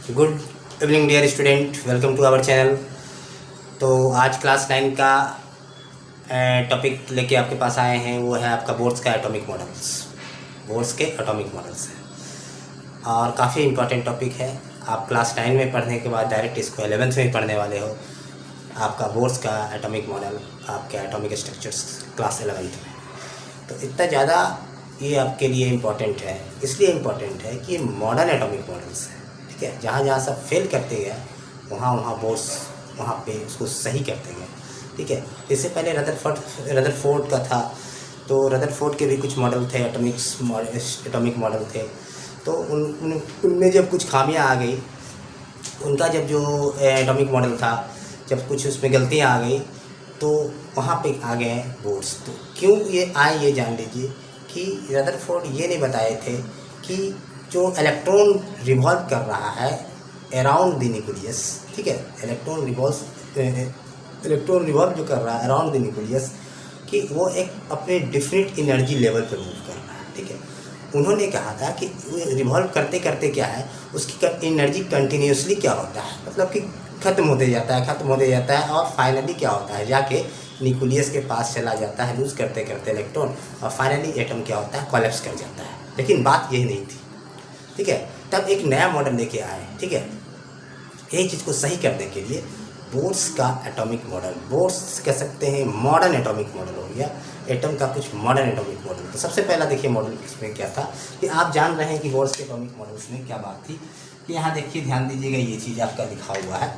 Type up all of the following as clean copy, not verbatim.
Good evening dear student, welcome to our channel. तो आज class 9 का टॉपिक लेके आपके पास आए हैं, वो है आपका बोर्ड्स का एटॉमिक मॉडल्स। बोर्ड्स के एटॉमिक मॉडल्स हैं और काफ़ी इंपॉर्टेंट टॉपिक है। आप क्लास 9 में पढ़ने के बाद डायरेक्ट इसको 11th में पढ़ने वाले हो। आपका बोर्ड्स का एटॉमिक मॉडल, आपके एटॉमिक स्ट्रक्चर्स क्लास 11th में। तो इतना ज़्यादा ये आपके लिए इम्पॉर्टेंट है, इसलिए इम्पॉर्टेंट है कि मॉडर्न एटॉमिक मॉडल्स हैं, ठीक है। जहाँ जहाँ सब फेल करते गए वहाँ बोर्ड्स वहाँ पे उसको सही करते गए, ठीक है। इससे पहले रदरफोर्ड का था, तो रदरफोर्ड के भी कुछ मॉडल थे, एटॉमिक मॉडल थे। तो उनमें जब कुछ खामियां आ गई, उनका जब जो एटॉमिक मॉडल था, जब कुछ उसमें गलतियां आ गई, तो वहाँ पे आ गए बोर्ड्स। तो क्यों ये आए ये जान लीजिए कि रदरफोर्ड ये नहीं बताए थे कि जो इलेक्ट्रॉन रिवॉल्व कर रहा है अराउंड द न्यूक्लियस, ठीक है, इलेक्ट्रॉन रिवॉल्व जो कर रहा है अराउंड द न्यूक्लियस, कि वो एक अपने डिफरेंट एनर्जी लेवल पर मूव कर रहा है, ठीक है। उन्होंने कहा था कि रिवॉल्व करते करते क्या है, उसकी एनर्जी कंटिन्यूसली क्या होता है, मतलब कि ख़त्म होते जाता है और फाइनली क्या होता है, जाके न्यूक्लियस के पास चला जाता है लूज़ करते करते इलेक्ट्रॉन, और फाइनली एटम क्या होता है, कोलैप्स कर जाता है। लेकिन बात यही नहीं थी, ठीक है। तब एक नया मॉडल लेके आए, ठीक है। यही चीज़ को सही करने के लिए बोर्ड्स का एटॉमिक मॉडल, बोर्ड्स कह सकते हैं मॉडर्न एटॉमिक मॉडल हो गया, एटम का कुछ मॉडर्न एटॉमिक मॉडल। तो सबसे पहला देखिए मॉडल इसमें क्या था कि आप जान रहे हैं कि बोर्ड्स के एटॉमिक मॉडल्स में क्या बात थी कि यहाँ देखिए, ध्यान दीजिएगा, ये चीज़ आपका लिखा हुआ है,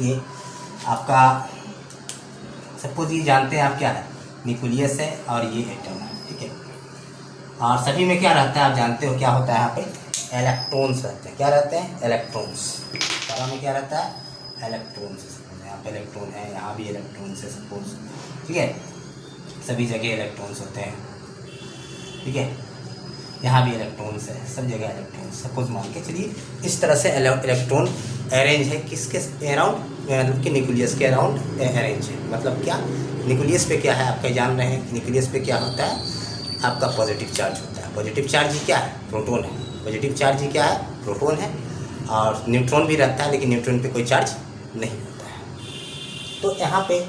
ये आपका सपोज ये जानते हैं आप क्या है, न्यूक्लियस है और ये एटम है, ठीक है। और सभी में क्या रहता है आप जानते हो, क्या होता है यहाँ पे, इलेक्ट्रॉन्स रहते हैं। क्या रहते हैं, इलेक्ट्रॉन्स। सारा में क्या रहता है, इलेक्ट्रॉन्स। यहाँ पे इलेक्ट्रॉन है, यहाँ भी इलेक्ट्रॉन्स है सपोज, ठीक है। सभी जगह इलेक्ट्रॉन्स होते हैं, ठीक है। यहाँ भी इलेक्ट्रॉन्स है, सब जगह इलेक्ट्रॉन्स। सपोज मान के चलिए इस तरह से इलेक्ट्रॉन अरेंज है किसके अराउंड, मतलब कि न्यूक्लियस के अराउंड अरेंज है। मतलब क्या, न्यूक्लियस पे क्या है, आपका जान रहे हैं कि न्यूक्लियस पे क्या होता है, आपका पॉजिटिव चार्ज होता है। पॉजिटिव चार्ज ही क्या है, प्रोटॉन है। पॉजिटिव चार्ज ही क्या है, प्रोटॉन है। और न्यूट्रॉन भी रहता है, लेकिन न्यूट्रॉन पे कोई चार्ज नहीं होता है। तो यहाँ पे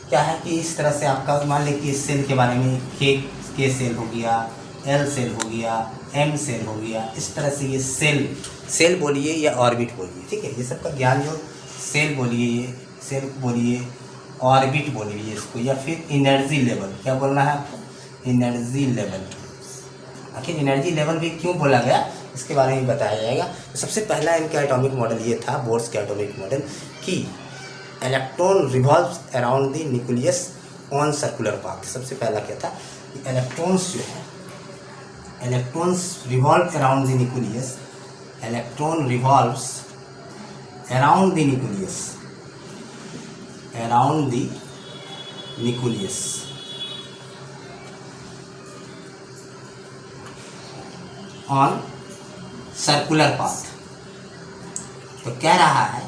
क्या है कि इस तरह से आपका मान लें कि इस सेल के बारे में, के सेल हो गया, एल सेल हो गया, एम सेल हो गया, इस तरह से ये सेल बोलिए या ऑर्बिट बोलिए, ठीक है। ये सबका ज्ञान जो सेल बोलिए, ये सेल बोलिए, ऑर्बिट बोलिए इसको, या फिर एनर्जी लेवल, क्या बोलना है आपको, एनर्जी लेवल। आखिर एनर्जी लेवल भी क्यों बोला गया, इसके बारे में बताया जाएगा। तो सबसे पहला इनका एटॉमिक मॉडल ये था, बोर्ड्स का एटॉमिक मॉडल, कि electron revolves around the nucleus on circular path. सबसे पहला क्या था कि इलेक्ट्रॉन्स जो है, electrons revolve around the nucleus, electron revolves around the nucleus, around the nucleus on circular path. तो कह रहा है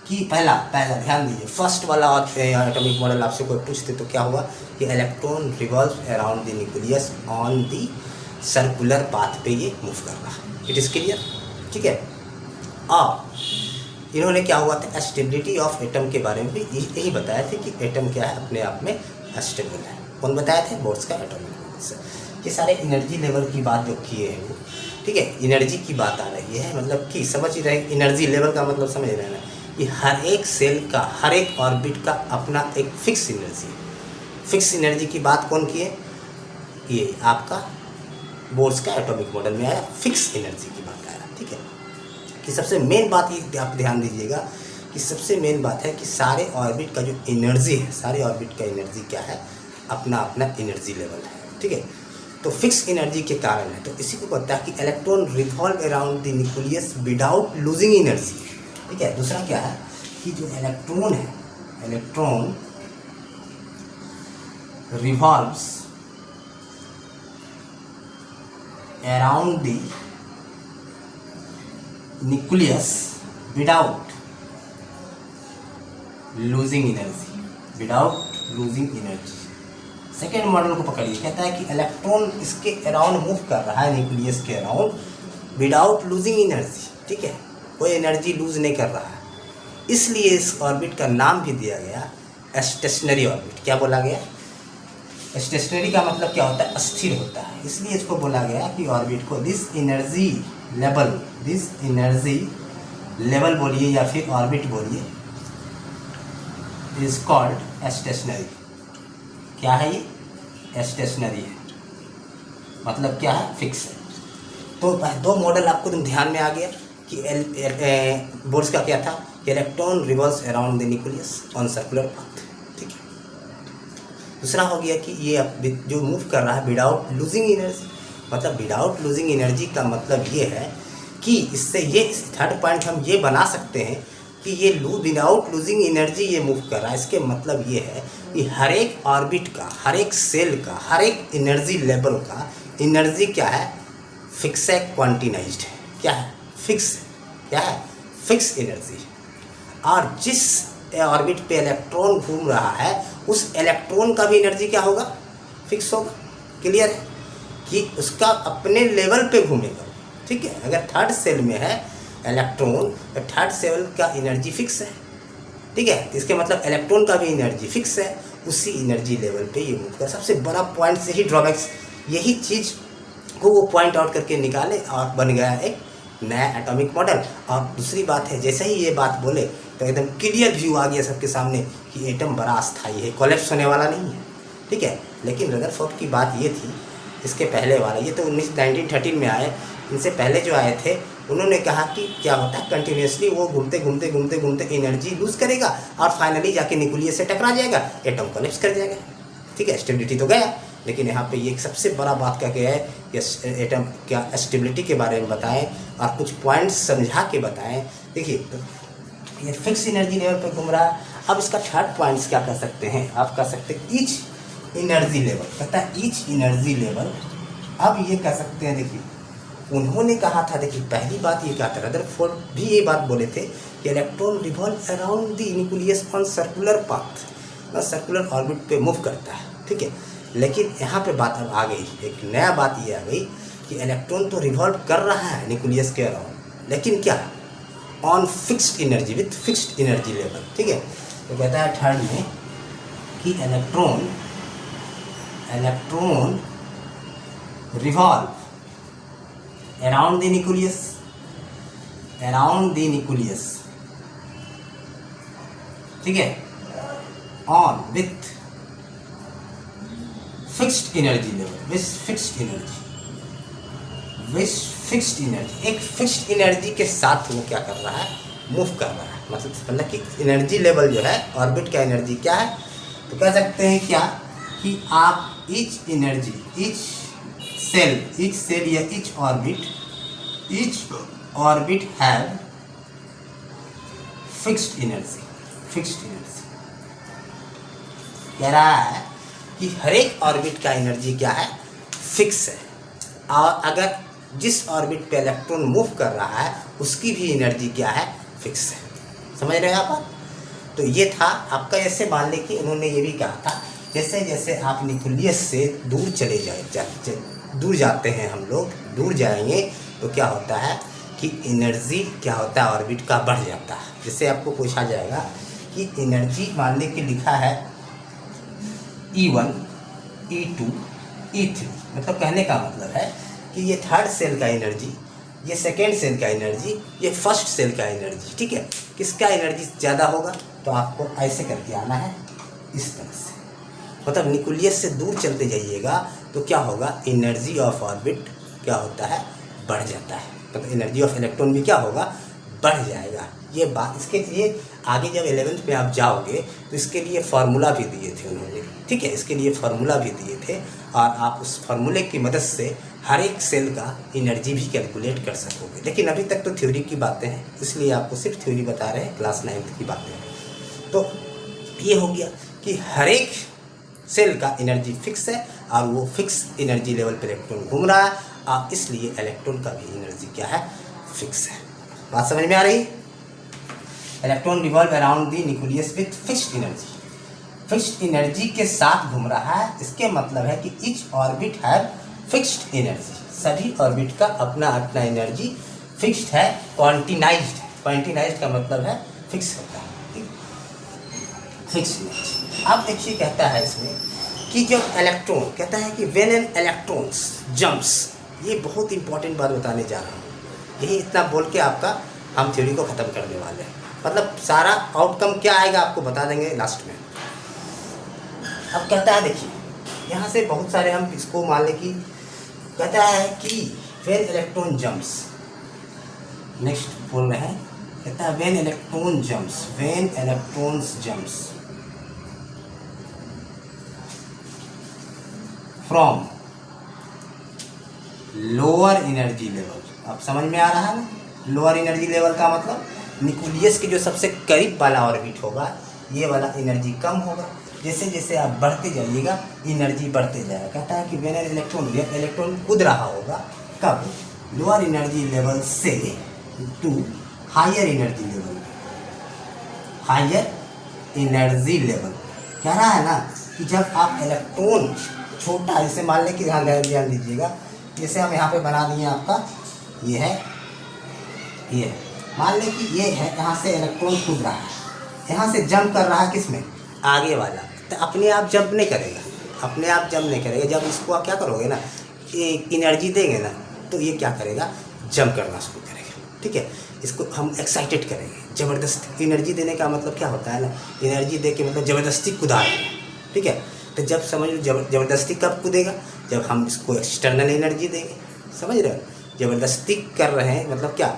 कि पहला ध्यान दीजिए, फर्स्ट वाला एटॉमिक मॉडल आपसे कोई पूछते तो क्या हुआ कि electron revolve around the nucleus on the circular path पे ये मूव कर रहा है। इट इज़ क्लियर, ठीक है। और इन्होंने क्या हुआ था, स्टेबिलिटी ऑफ एटम के बारे में भी यही बताया थे कि एटम क्या है, अपने आप में स्टेबल है। कौन बताया थे, बोर्ड्स का एटॉमिक मॉडल। ये सारे एनर्जी लेवल की बात जो किए हैं वो, ठीक है, एनर्जी की बात आ रही है, मतलब कि समझ ही रहे, एनर्जी लेवल का मतलब समझ रहे हैं कि हर एक सेल का, हर एक ऑर्बिट का अपना एक फिक्स एनर्जी है। फिक्स एनर्जी की बात कौन की है, ये आपका बोर्ड्स का एटॉमिक मॉडल में आया, फिक्स एनर्जी की बात आया, ठीक है। कि सबसे मेन बात ये आप ध्यान दीजिएगा कि सबसे मेन बात है कि सारे ऑर्बिट का जो एनर्जी है, सारे ऑर्बिट का एनर्जी क्या है, अपना अपना एनर्जी लेवल है, ठीक है। तो फिक्स एनर्जी के कारण है, तो इसी को कहता है कि electron revolve around the nucleus without losing energy, ठीक है। दूसरा क्या है कि जो इलेक्ट्रॉन है, electron revolves around the nucleus without losing energy, second model को पकड़िए, कहता है कि इलेक्ट्रॉन इसके अराउंड मूव कर रहा है, न्यूक्लियस के अराउंड, विदाउट लूजिंग एनर्जी, ठीक है। वो एनर्जी लूज नहीं कर रहा है, इसलिए इस ऑर्बिट का नाम भी दिया गया स्टेशनरी ऑर्बिट। क्या बोला गया? स्टेशनरी का मतलब क्या होता है? अस्थिर होता है, इसलिए इसको बोला गया कि ऑर्बिट को दिस एनर्जी लेवल बोलिए या फिर ऑर्बिट बोलिए, इज कॉल्ड स्टेशनरी। क्या है ये? स्टेशनरी है, मतलब क्या है? फिक्स है। तो दो मॉडल आपको तुम ध्यान में आ गया कि बोर्स का क्या था? Electron revolves around the nucleus on circular path. ठीक है। दूसरा हो गया कि ये जो मूव कर रहा है विदाउट लूजिंग एनर्जी, मतलब विदाउट लूजिंग एनर्जी का मतलब ये है कि इससे ये थर्ड पॉइंट हम ये बना सकते हैं कि ये विदाउट लूजिंग एनर्जी ये मूव कर रहा है। इसके मतलब ये है कि हर एक ऑर्बिट का, हर एक सेल का, हर एक एनर्जी लेवल का एनर्जी क्या है? फिक्स है, क्वांटिनाइज्ड है। क्या है? फिक्स। क्या है? Fix energy. और जिस ऑर्बिट पे इलेक्ट्रॉन घूम रहा है उस इलेक्ट्रॉन का भी एनर्जी क्या होगा? फिक्स होगा। क्लियर है कि उसका अपने लेवल पे घूमेगा। ठीक है। अगर थर्ड सेल में है इलेक्ट्रॉन तो थर्ड सेल का एनर्जी फिक्स है। ठीक है। इसके मतलब इलेक्ट्रॉन का भी एनर्जी फिक्स है, उसी एनर्जी लेवल पे ये मूव कर। सबसे बड़ा पॉइंट से ही ड्रॉबैक्स, यही चीज़ को वो पॉइंट आउट करके निकाले और बन गया एक नया एटॉमिक मॉडल। और दूसरी बात है, जैसे ही ये बात बोले तो एकदम क्लियर व्यू आ गया सबके सामने कि एटम बड़ा अस्थायी है, कोलैप्स होने वाला नहीं है। ठीक है। लेकिन रदरफोर्ड की बात ये थी, इसके पहले वाला, ये तो 1913 में आए, इनसे पहले जो आए थे उन्होंने कहा कि क्या होता है, कंटिन्यूसली वो घूमते एनर्जी लूज करेगा और फाइनली जाके न्यूक्लियस से टकरा जाएगा, एटम कोलैप्स कर जाएगा। ठीक है। स्टेबिलिटी तो गया, लेकिन यहाँ पे ये सबसे बड़ा बात क्या है कि एटम क्या स्टेबिलिटी के बारे में बताएं और कुछ पॉइंट्स समझा के बताएं। देखिए ये फिक्स एनर्जी लेवल पे घूम रहा है। अब इसका थर्ड पॉइंट्स क्या कर सकते हैं? आप कर सकते हैं ईच एनर्जी लेवल, कहता है ईच एनर्जी लेवल। अब ये कह सकते हैं, देखिए उन्होंने कहा था, देखिए पहली बात ये कहा था, रदरफोर्ड भी ये बात बोले थे कि electron revolve around the nucleus on circular path, circular orbit पे मूव करता है। ठीक है। लेकिन यहाँ पे बात अब आ गई, एक नया बात ये आ गई कि इलेक्ट्रॉन तो रिवॉल्व कर रहा है न्यूक्लियस के अराउंड, लेकिन क्या? On fixed energy, with fixed energy level. ठीक है। तो कहता है थर्ड में कि electron revolve around the nucleus, ठीक है, on with fixed energy level, with fixed energy, एक फिक्स्ड एनर्जी के साथ वो क्या कर रहा है? मूव कर रहा है। मतलब कि एनर्जी लेवल जो है ऑर्बिट का एनर्जी क्या है? तो कह सकते हैं क्या कि आप ईच एनर्जी, ईच सेल या each orbit have fixed energy. कह रहा है कि हर एक ऑर्बिट का एनर्जी क्या है? फिक्स है। और अगर जिस ऑर्बिट पे इलेक्ट्रॉन मूव कर रहा है उसकी भी एनर्जी क्या है? फिक्स है। समझ रहे हैं आप? तो ये था आपका। जैसे मान लें कि उन्होंने ये भी कहा था, जैसे जैसे आप न्यूक्लियस से दूर चले दूर जाते हैं, हम लोग दूर जाएंगे तो क्या होता है कि एनर्जी क्या होता है? ऑर्बिट का बढ़ जाता है। जैसे आपको पूछा जाएगा कि एनर्जी मान लें कि लिखा है E1, E2, E3, मतलब कहने का मतलब है कि ये थर्ड सेल का एनर्जी, ये सेकेंड सेल का एनर्जी, ये फर्स्ट सेल का एनर्जी। ठीक है। किसका एनर्जी ज़्यादा होगा? तो आपको ऐसे करके आना है, इस तरह से, मतलब न्यूक्लियस से दूर चलते जाइएगा तो क्या होगा? एनर्जी ऑफ ऑर्बिट क्या होता है? बढ़ जाता है। मतलब एनर्जी ऑफ इलेक्ट्रॉन भी क्या होगा? बढ़ जाएगा। ये बात, इसके लिए आगे जब 11th में आप जाओगे तो इसके लिए फार्मूला भी दिए थे उन्होंने। ठीक है। इसके लिए फार्मूला भी दिए थे और आप उस फार्मूले की मदद से हर एक सेल का एनर्जी भी कैलकुलेट कर सकोगे। लेकिन अभी तक तो थ्योरी की बातें हैं, इसलिए आपको सिर्फ थ्योरी बता रहे हैं, क्लास 9th की बातें हैं। तो ये हो गया कि हर एक सेल का एनर्जी फिक्स है और वो फिक्स एनर्जी लेवल पर इलेक्ट्रॉन घूम रहा है और इसलिए इलेक्ट्रॉन का भी एनर्जी क्या है? फिक्स है। बात समझ में आ रही? Electron revolve around the nucleus with fixed energy, fixed energy के साथ घूम रहा है। इसके मतलब है कि each orbit have fixed energy, सभी ऑर्बिट का अपना अपना एनर्जी फिक्स्ड है, क्वांटिनाइज्ड है। क्वांटिनाइज्ड का मतलब है फिक्स होता है, ठीक, फिक्स इनर्जी। अब देखिए कहता है इसमें कि जब इलेक्ट्रॉन, कहता है कि व्हेन एन इलेक्ट्रॉन्स जंप्स, ये बहुत इंपॉर्टेंट बात बताने जा रहा हूँ, यही इतना बोल के आपका हम थ्योरी को ख़त्म करने वाले हैं। मतलब सारा आउटकम क्या आएगा आपको बता देंगे लास्ट में। अब कहता है देखिए यहाँ से बहुत सारे हम इसको मान लें कि कहता है कि व्हेन इलेक्ट्रॉन जंप्स, नेक्स्ट बोल रहे हैं, कहता है when electron jumps, when electrons jumps from lower energy level. अब समझ में आ रहा है ना, लोअर एनर्जी लेवल का मतलब न्यूक्लियस के जो सबसे करीब वाला ऑर्बिट होगा, ये वाला एनर्जी कम होगा। जैसे जैसे आप बढ़ते जाइएगा एनर्जी बढ़ते जाएगा। कहता है कि व्हेन इलेक्ट्रॉन कूद रहा होगा, कब, लोअर एनर्जी लेवल से to higher energy level, higher energy level. कह रहा है ना कि जब आप इलेक्ट्रॉन छोटा, जैसे मान लें कि ध्यान दीजिएगा, जैसे हम यहाँ पे बना दिए आपका, ये है, ये है, मान लें कि ये है, यहाँ से इलेक्ट्रॉन कूद रहा है, यहाँ से जंप कर रहा है, किसमें, आगे वाला, तो अपने आप जंप नहीं करेगा, अपने आप जंप नहीं करेगा। जब इसको आप क्या करोगे ना, एक एनर्जी देंगे ना, तो ये क्या करेगा, जंप करना शुरू करेगा, ठीक है। इसको हम एक्साइटेड करेंगे, ज़बरदस्ती एनर्जी देने का मतलब क्या होता है ना, एनर्जी दे के मतलब ज़बरदस्ती कुदा रहे हैं, ठीक है। तो जब समझ लो ज़बरदस्ती कब कूदेगा, जब हम इसको एक्सटर्नल एनर्जी देंगे, समझ रहे हो, ज़बरदस्ती कर रहे हैं मतलब क्या,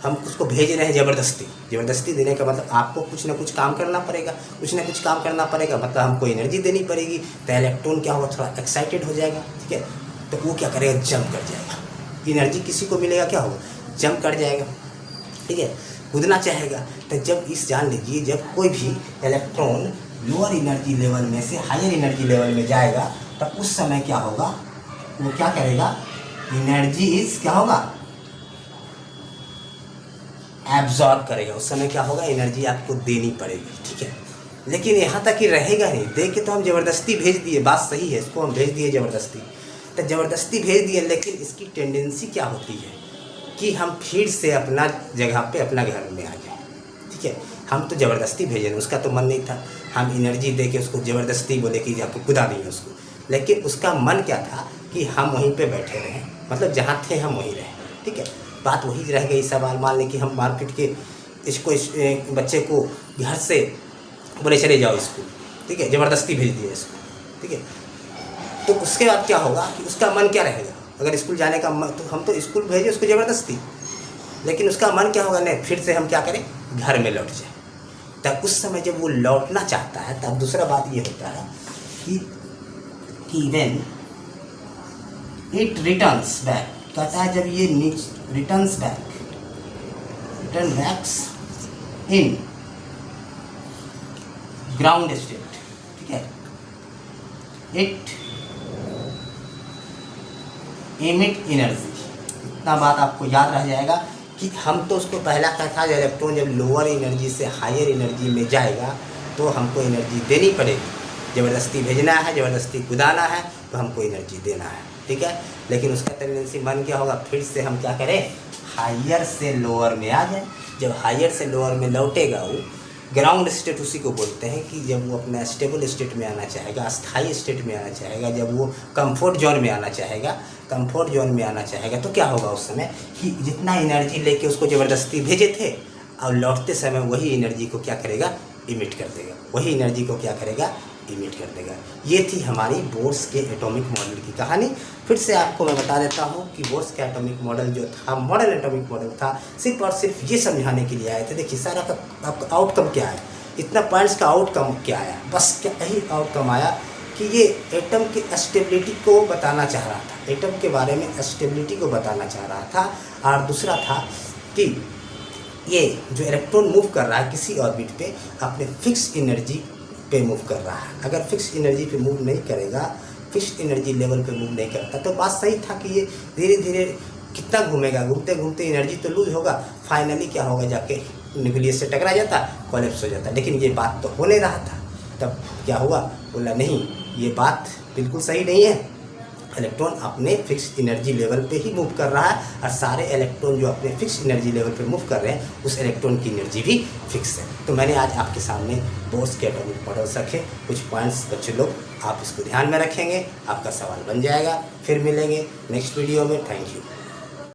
हम उसको भेज रहे हैं ज़बरदस्ती। ज़बरदस्ती देने का मतलब आपको कुछ ना कुछ काम करना पड़ेगा, कुछ ना कुछ काम करना पड़ेगा, मतलब हमको एनर्जी देनी पड़ेगी। तो इलेक्ट्रॉन क्या होगा, थोड़ा एक्साइटेड हो जाएगा, ठीक है, तो वो क्या करेगा, जंप कर जाएगा। एनर्जी किसी को मिलेगा, क्या होगा, जंप कर जाएगा, ठीक है, कूदना चाहेगा। तो जब इस जान लीजिए, जब कोई भी इलेक्ट्रॉन लोअर एनर्जी लेवल में से हायर एनर्जी लेवल में जाएगा, तो उस समय क्या होगा, वो क्या करेगा, एनर्जी इज क्या होगा, एब्जॉर्ब करेगा। उस समय क्या होगा, एनर्जी आपको देनी पड़ेगी, ठीक है। लेकिन यहाँ तक ही रहेगा नहीं, दे के तो हम ज़बरदस्ती भेज दिए, बात सही है, इसको हम भेज दिए ज़बरदस्ती, तो ज़बरदस्ती भेज दिए, लेकिन इसकी टेंडेंसी क्या होती है कि हम फिर से अपना जगह पे अपना घर में आ जाए, ठीक है। हम तो ज़बरदस्ती भेजे, उसका तो मन नहीं था, हम एनर्जी दे के उसको ज़बरदस्ती बोले कि आपको कुदा देंगे उसको, लेकिन उसका मन क्या था कि हम वहीं पे बैठे रहें, मतलब जहाँ थे हम वहीं रहें, ठीक है। बात वही रह गई। सवाल मान लें कि हम मार्केट के बच्चे को घर से बोले चले जाओ स्कूल, ठीक है, ज़बरदस्ती भेज दिया इसको, ठीक है, तो उसके बाद क्या होगा कि उसका मन क्या रहेगा, अगर स्कूल जाने का मन, तो हम तो स्कूल भेजे उसको ज़बरदस्ती, लेकिन उसका मन क्या होगा, नहीं, फिर से हम क्या करें, घर में लौट जाए। तब उस समय जब वो लौटना चाहता है, तब दूसरा बात ये होता है कि व्हेन इट रिटर्न्स बैक, कहता है जब ये return backs in ground state, ठीक है, इट एमिट एनर्जी। इतना बात आपको याद रह जाएगा कि हम तो उसको पहला कहा था, इलेक्ट्रॉन जब लोअर एनर्जी से हायर एनर्जी में जाएगा तो हमको एनर्जी देनी पड़ेगी, ज़बरदस्ती भेजना है, ज़बरदस्ती कुदाना है, तो हमको एनर्जी देना है, ठीक है। लेकिन उसका टेंडेंसी मन क्या होगा, फिर से हम क्या करें, हायर से लोअर में आ जाए। जब हायर से लोअर में लौटेगा, वो ग्राउंड स्टेट उसी को बोलते हैं कि जब वो अपना स्टेबल स्टेट में आना चाहेगा, अस्थाई स्टेट में आना चाहेगा, जब वो कंफर्ट जोन में आना चाहेगा, कंफर्ट जोन में आना चाहेगा, तो क्या होगा उस समय कि जितना एनर्जी लेके उसको ज़बरदस्ती भेजे थे, और लौटते समय वही एनर्जी को क्या करेगा, इमिट कर देगा, वही एनर्जी को क्या करेगा, इमिट कर देगा। ये थी हमारी बोर्स के एटॉमिक मॉडल की कहानी। फिर से आपको मैं बता देता हूँ कि बोर्स का एटॉमिक मॉडल जो था, मॉडल एटॉमिक मॉडल था, सिर्फ और सिर्फ ये समझाने के लिए आए थे। देखिए सारा का आपका आउटकम क्या है, इतना पॉइंट्स का आउटकम क्या आया, बस क्या यही आउटकम आया कि ये एटम की स्टेबिलिटी को बताना चाह रहा था, एटम के बारे में स्टेबिलिटी को बताना चाह रहा था। और दूसरा था कि ये जो इलेक्ट्रॉन मूव कर रहा है किसी ऑर्बिट पे, अपने फिक्स एनर्जी पे मूव कर रहा है। अगर फिक्स एनर्जी पे मूव नहीं करेगा, फिक्स एनर्जी लेवल पे मूव नहीं करता, तो बात सही था कि ये धीरे धीरे कितना घूमेगा, घूमते घूमते एनर्जी तो लूज होगा, फाइनली क्या होगा, जाके न्यूक्लियस से टकरा जाता, कोलैप्स हो जाता। लेकिन ये बात तो हो नहीं रहा था। तब क्या हुआ, बोला नहीं, ये बात बिल्कुल सही नहीं है, इलेक्ट्रॉन अपने फिक्स एनर्जी लेवल पे ही मूव कर रहा है, और सारे इलेक्ट्रॉन जो अपने फिक्स एनर्जी लेवल पे मूव कर रहे हैं उस इलेक्ट्रॉन की एनर्जी भी फिक्स है। तो मैंने आज आपके सामने बोर्स के एटॉमिक मॉडल्स रखे, कुछ पॉइंट्स बच्चे लोग आप इसको ध्यान में रखेंगे, आपका सवाल बन जाएगा। फिर मिलेंगे नेक्स्ट वीडियो में। Thank you.